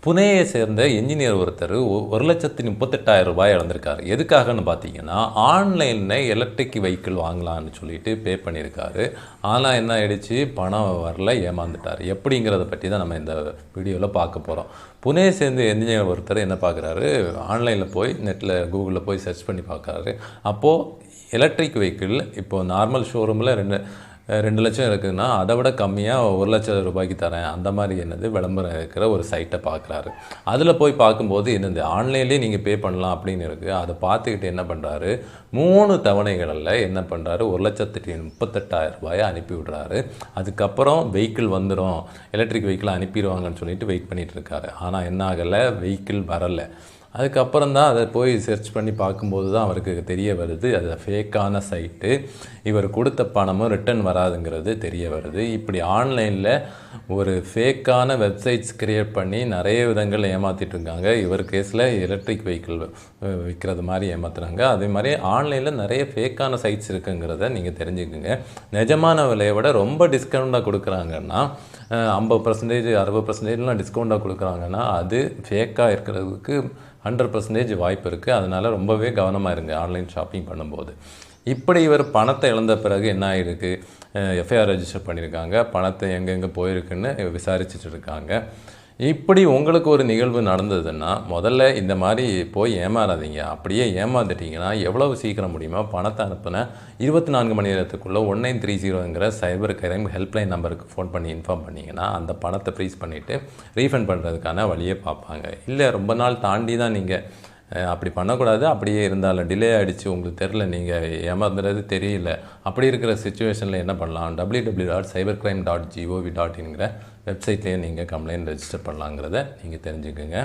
புனேயை சேர்ந்த என்ஜினியர் ஒருத்தர் 1,38,000 ரூபாய் இழந்திருக்காரு. எதுக்காகன்னு பார்த்தீங்கன்னா, ஆன்லைனில் எலக்ட்ரிக் வெஹிக்கிள் வாங்கலான்னு சொல்லிட்டு பே பண்ணியிருக்காரு. ஆனால் என்ன ஆயிடுச்சு, பணம் வரல, ஏமாந்துட்டார். எப்படிங்கிறத பற்றி தான் நம்ம இந்த வீடியோவில் பார்க்க போகிறோம். புனேயை சேர்ந்த என்ஜினியர் ஒருத்தர் என்ன பார்க்குறாரு, ஆன்லைனில் போய் நெட்டில் கூகுளில் போய் சர்ச் பண்ணி பார்க்குறாரு. அப்போது எலக்ட்ரிக் வெஹிக்கிள் இப்போது நார்மல் ஷோரூமில் 2 லட்சம் இருக்குதுன்னா அதை விட கம்மியாக 1,00,000 ரூபாய்க்கு தரேன், அந்த மாதிரி என்னது விளம்பரம் இருக்கிற ஒரு சைட்டை பார்க்குறாரு. அதில் போய் பார்க்கும்போது என்னது ஆன்லைன்லேயே நீங்கள் பே பண்ணலாம் அப்படின்னு இருக்குது. அதை பார்த்துக்கிட்டு என்ன பண்ணுறாரு, 3 தவணைகளில் என்ன பண்ணுறாரு, 1,38,000 ரூபாயை அனுப்பி விடுறாரு. அதுக்கப்புறம் வெஹிக்கிள் வந்துடும், எலக்ட்ரிக் வெஹிக்கிள் அனுப்பிடுவாங்கன்னு சொல்லிட்டு வெயிட் பண்ணிகிட்டு இருக்காரு. ஆனால் என்ன ஆகலை, வெஹிக்கிள் வரலை. அதுக்கப்புறம் தான் அதை போய் சர்ச் பண்ணி பார்க்கும்போது தான் அவருக்கு தெரிய வருது, அது ஃபேக்கான சைட்டு, இவர் கொடுத்த பணமும் ரிட்டர்ன் வராதுங்கிறது தெரிய வருது. இப்படி ஆன்லைனில் ஒரு ஃபேக்கான வெப்சைட்ஸ் க்ரியேட் பண்ணி நிறைய விதங்கள் ஏமாற்றிட்டு இருக்காங்க. இவர் கேஸில் எலக்ட்ரிக் வெஹிக்கிள் விற்கிறது மாதிரி ஏமாத்துறாங்க. அதே மாதிரி ஆன்லைனில் நிறைய ஃபேக்கான சைட்ஸ் இருக்குங்கிறத நீங்கள் தெரிஞ்சுக்குங்க. நிஜமான விலையை விட ரொம்ப டிஸ்கவுண்ட்டாக கொடுக்குறாங்கன்னா, 50%, 60%லாம் டிஸ்கவுண்ட்டாக கொடுக்குறாங்கன்னா, அது ஃபேக்காக இருக்கிறதுக்கு 100% வாய்ப்பு இருக்குது. அதனால் ரொம்பவே கவனமாக இருங்க ஆன்லைன் ஷாப்பிங் பண்ணும்போது. இப்படி இவர் பணத்தை இழந்த பிறகு என்ன ஆகிருக்கு, எஃப்ஐஆர் ரெஜிஸ்டர் பண்ணியிருக்காங்க. பணத்தை எங்கெங்கே போயிருக்குன்னு விசாரிச்சுட்டு இருக்காங்க. இப்படி உங்களுக்கு ஒரு நிகழ்வு நடந்ததுன்னா முதல்ல இந்த மாதிரி போய் ஏமாறாதீங்க. அப்படியே ஏமாந்துட்டிங்கன்னா எவ்வளவு சீக்கிரம் முடியுமோ பணத்தை அனுப்புன 24 மணி நேரத்துக்குள்ளே 1930ங்கிற சைபர் கிரைம் ஹெல்ப்லைன் நம்பருக்கு ஃபோன் பண்ணி இன்ஃபார்ம் பண்ணிங்கன்னா அந்த பணத்தை ஃப்ரீஸ் பண்ணிவிட்டு ரீஃபண்ட் பண்ணுறதுக்கான வழியே பார்ப்பாங்க. இல்லை ரொம்ப நாள் தாண்டி தான் நீங்கள் அப்படி பண்ணக்கூடாது, அப்படியே இருந்தாலும் டிலே ஆகிடுச்சு, உங்களுக்கு தெரில, நீங்கள் ஏமாந்துறது தெரியல, அப்படி இருக்கிற சுச்சுவேஷனில் என்ன பண்ணலாம், www.cybercrime.gov.inங்கிற வெப்சைட்லேயே நீங்கள் கம்ப்ளைண்ட் ரெஜிஸ்டர் பண்ணலாங்கிறத நீங்கள் தெரிஞ்சுக்கோங்க.